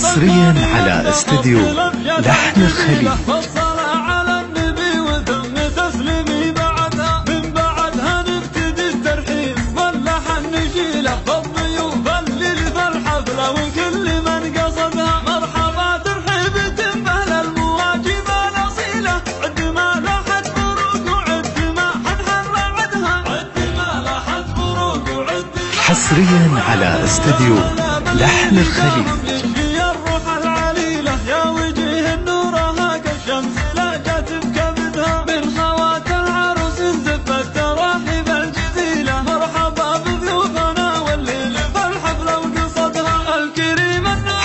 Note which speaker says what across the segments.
Speaker 1: حصريا على استديو لحن الخليج. حصريا على استديو لحن الخليج.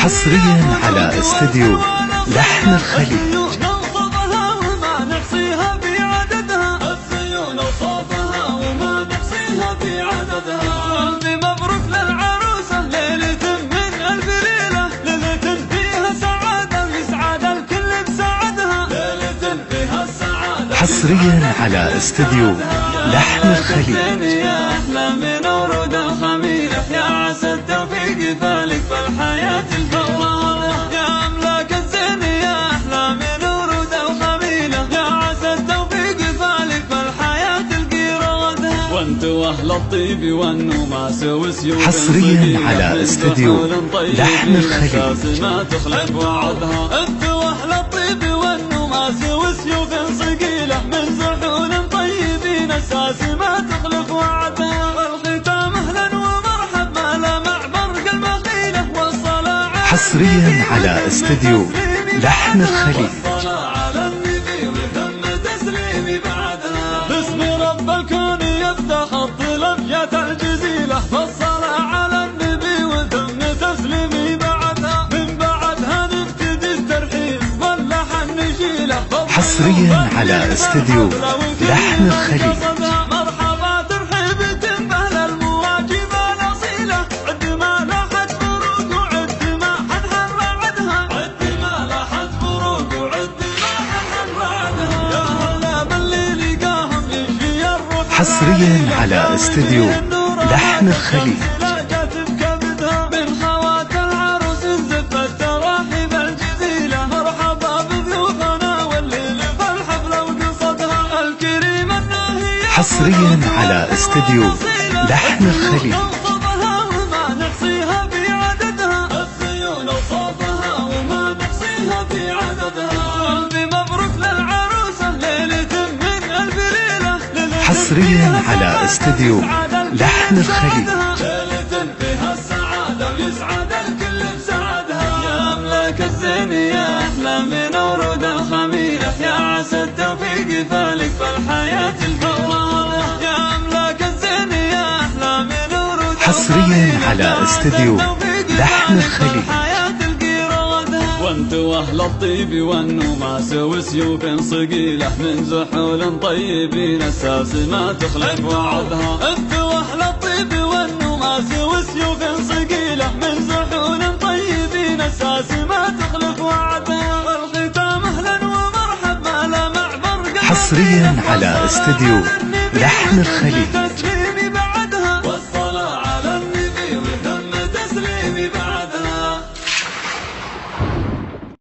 Speaker 1: حصريا على استديو لحن الخليج. حصريا على استديو لحن الخليج.
Speaker 2: يا أحلى من ورود الخميلة، يا عسى التوفيق فالك بالحياة الفوارة، يا أملاك الزين يا أحلى من ورود الخميلة، يا عسى التوفيق فالك بالحياة القيرادة، وانتو أهل الطيب والنوماس وسيوف.
Speaker 1: حصريا على استديو لحن الخليج.
Speaker 2: ما تخلف وعدها، انتو أهل الطيب والنوماس وسيوف ثقيلة من زحول طيبين، اساس ما تخلف وعدها، والختام اهلا ومرحبا لا مع برق المخيلة والصلاة.
Speaker 1: حصريا على استديو لحن الخليج.
Speaker 2: على النبي وتم تسليمي بعدها، باسم رب الكون يفتح الطلب جات الجزيلة، والصلاة على النبي وتم تسليمي بعدها، من بعدها نبتدي الترحيب واللحن نشيله.
Speaker 1: حصريا على استديو لحن الخليج.
Speaker 2: مرحبا ترحيب تنبهل المواجب الاصيله، عد ما لاحت فروق وعد ما حنحر عدها، عد ما لاحت فروق وعد ما حنحر عدها، يا هلا باللي لقاهم يشفي الروح.
Speaker 1: حصريا على استديو لحن الخليج. حصريا على استديو لحن الخليج. حصريا على استديو لحن الخليج.
Speaker 2: يا أملاك الزين يا أحلى من ورود الخميلة، يا عسى التوفيق فالك بالحياة الفوارة، يا أملاك الزين يا أحلى من ورود.
Speaker 1: حصريا على استديو لحن الخليج.
Speaker 2: وانتو أهل الطيب والنوماس وسيوف صقيلة من زحول طيبين، اساس ما تخلف وعدها، انتو أهل الطيب والنوماس وسيوف صقيلة من زحول طيبين، اساس ما تخلف وعدها، والختام اهلا ومرحبا لا مع برق.
Speaker 1: حصريا على استديو لحن الخليج.